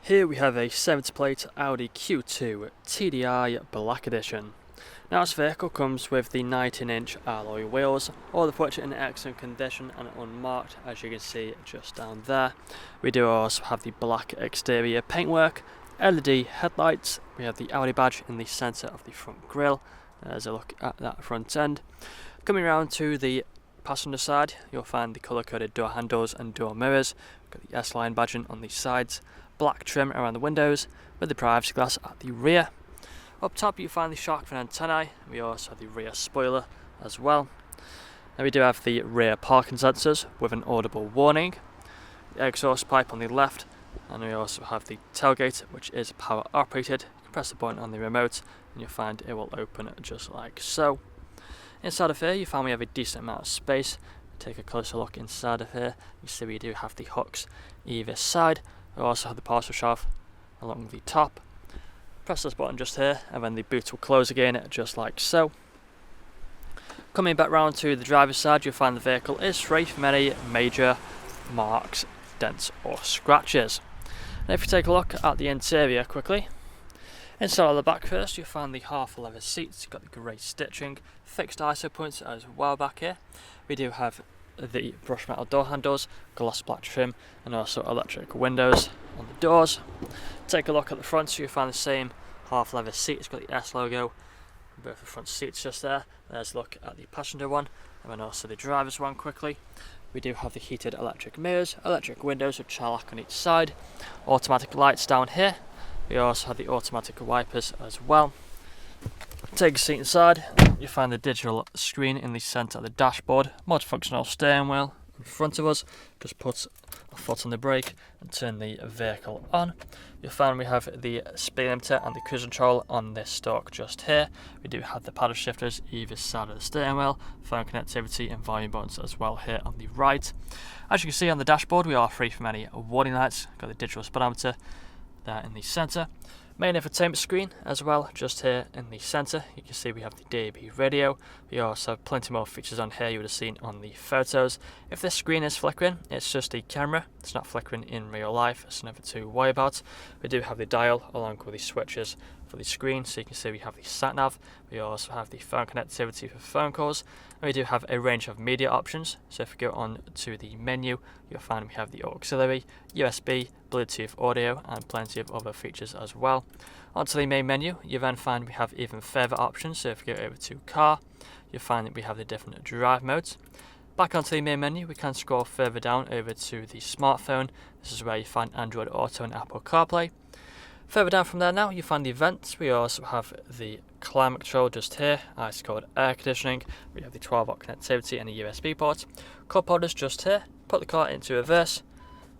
Here we have a 70 plate Audi Q2 TDI Black Edition. Now this vehicle comes with the 19-inch alloy wheels, all of which are in excellent condition and unmarked, as you can see just down there. We do also have the black exterior paintwork, LED headlights, we have the Audi badge in the centre of the front grille. There's a look at that front end. Coming around to the passenger side, you'll find the colour-coded door handles and door mirrors. We've got the S-line badging on the sides, black trim around the windows with the privacy glass at the rear. Up top you find the shark fin antennae. We also have the rear spoiler as well. Now we do have the rear parking sensors with an audible warning, the exhaust pipe on the left, and we also have the tailgate, which is power operated. You can press the button on the remote and you'll find it will open just like so. Inside of here you find we have a decent amount of space. Take a closer look inside of here. You see we do have the hooks either side. We also have the parcel shelf along the top. Press this button just here and then the boot will close again just like so. Coming back round to the driver's side, you'll find the vehicle is free from any major marks, dents or scratches. And if you take a look at the interior quickly, inside of the back first you'll find the half leather seats. You've got the grey stitching, fixed ISO points as well back here. We do have the brushed metal door handles, gloss black trim, and also electric windows on the doors. Take a look at the front, so you'll find the same half leather seat. It's got the S logo on both the front seats just there. There's a look at the passenger one, and then also the driver's one quickly. We do have the heated electric mirrors, electric windows with child lock on each side, automatic lights down here. We also have the automatic wipers as well. Take a seat inside, you find the digital screen in the centre of the dashboard, multifunctional steering wheel in front of us. Just put a foot on the brake and turn the vehicle on. You'll find we have the speed limiter and the cruise control on this stalk just here. We do have the paddle shifters either side of the steering wheel, phone connectivity and volume buttons as well here on the right. As you can see on the dashboard, we are free from any warning lights. Got the digital speedometer there in the centre. Main infotainment screen as well, just here in the centre. You can see we have the DAB radio. We also have plenty more features on here you would have seen on the photos. If this screen is flickering, it's just the camera. It's not flickering in real life, it's nothing to worry about. We do have the dial along with the switches for the screen, so you can see we have the sat nav. We also have the phone connectivity for phone calls, and we do have a range of media options. So if we go on to the menu, you'll find we have the auxiliary, USB, Bluetooth audio, and plenty of other features as well. Onto the main menu, you then find we have even further options. So if we go over to car, you'll find that we have the different drive modes. Back onto the main menu, we can scroll further down over to the smartphone. This is where you find Android Auto and Apple CarPlay. Further down from there now, you find the vents. We also have the climate control just here, ice cold air conditioning. We have the 12-volt connectivity and a USB port. Cup holders just here. Put the car into reverse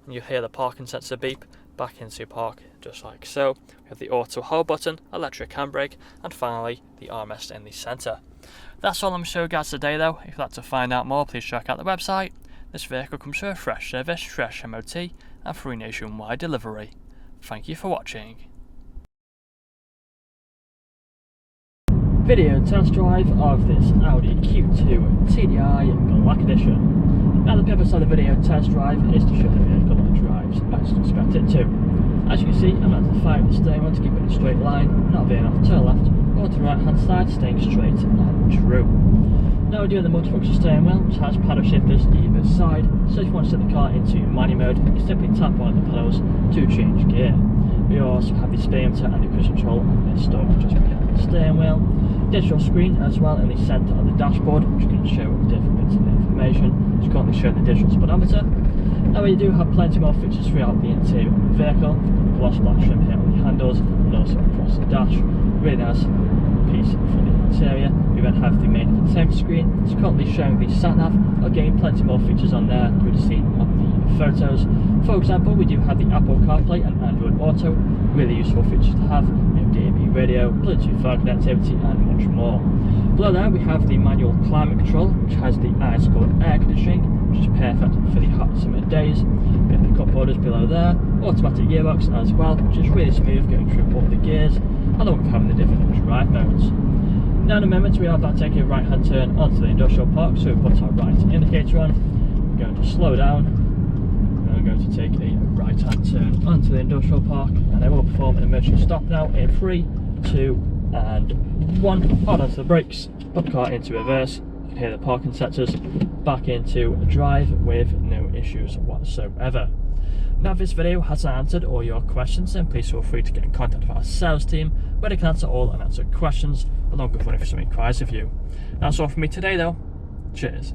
and you hear the parking sensor beep back into park just like so. We have the auto hold button, electric handbrake, and finally the armrest in the centre. That's all I'm showing you guys today though. If you'd like to find out more, please check out the website. This vehicle comes with a fresh service, fresh MOT, and free nationwide delivery. Thank you for watching. Video test drive of this Audi Q2 TDI Black Edition. Now the purpose of the video test drive is to show the vehicle drives as you expect it to. As you can see, I'm at the fire of the steering wheel to keep it in a straight line, not veering off to the left or to the right hand side, staying straight and true. Now we're doing the multifunction steering wheel, which has paddle shifters either side, so if you want to set the car into manual mode, you simply tap one of the pedals to change gear. We also have the speedometer and the cruise control on this stalk just behind the steering wheel. Digital screen as well in the centre of the dashboard, which can show different bits of information. It's currently showing the digital speedometer. Now we do have plenty more features throughout the interior of the vehicle. Gloss black trim here on the handles and also across the dash. Really nice piece for the interior. We then have the main infotainment screen. It's currently showing the sat nav. Again, plenty more features on there you would have seen on the photos. For example, we do have the Apple CarPlay and Android Auto. Really useful features to have. We have DAB radio, Bluetooth phone connectivity, and much more. Below there we have the manual climate control, which has the ice cold air conditioning, which is perfect for the hot summer days. We have the cup holders below there, automatic gearbox as well, which is really smooth going through all the gears, along with having the different drive modes. Now in a moment we are about to take a right hand turn onto the industrial park, so we put our right indicator on. going to slow down, and I'm going to take a right hand turn onto the industrial park, and I will perform an emergency stop now in 3, 2 and 1. Hold onto the brakes, put the car into reverse. You can hear the parking sensors, back into drive with no issues whatsoever. Now if this video hasn't answered all your questions, then please feel free to get in contact with our sales team, where they can answer all unanswered questions along with running through some inquiries with you. That's all from me today though. Cheers.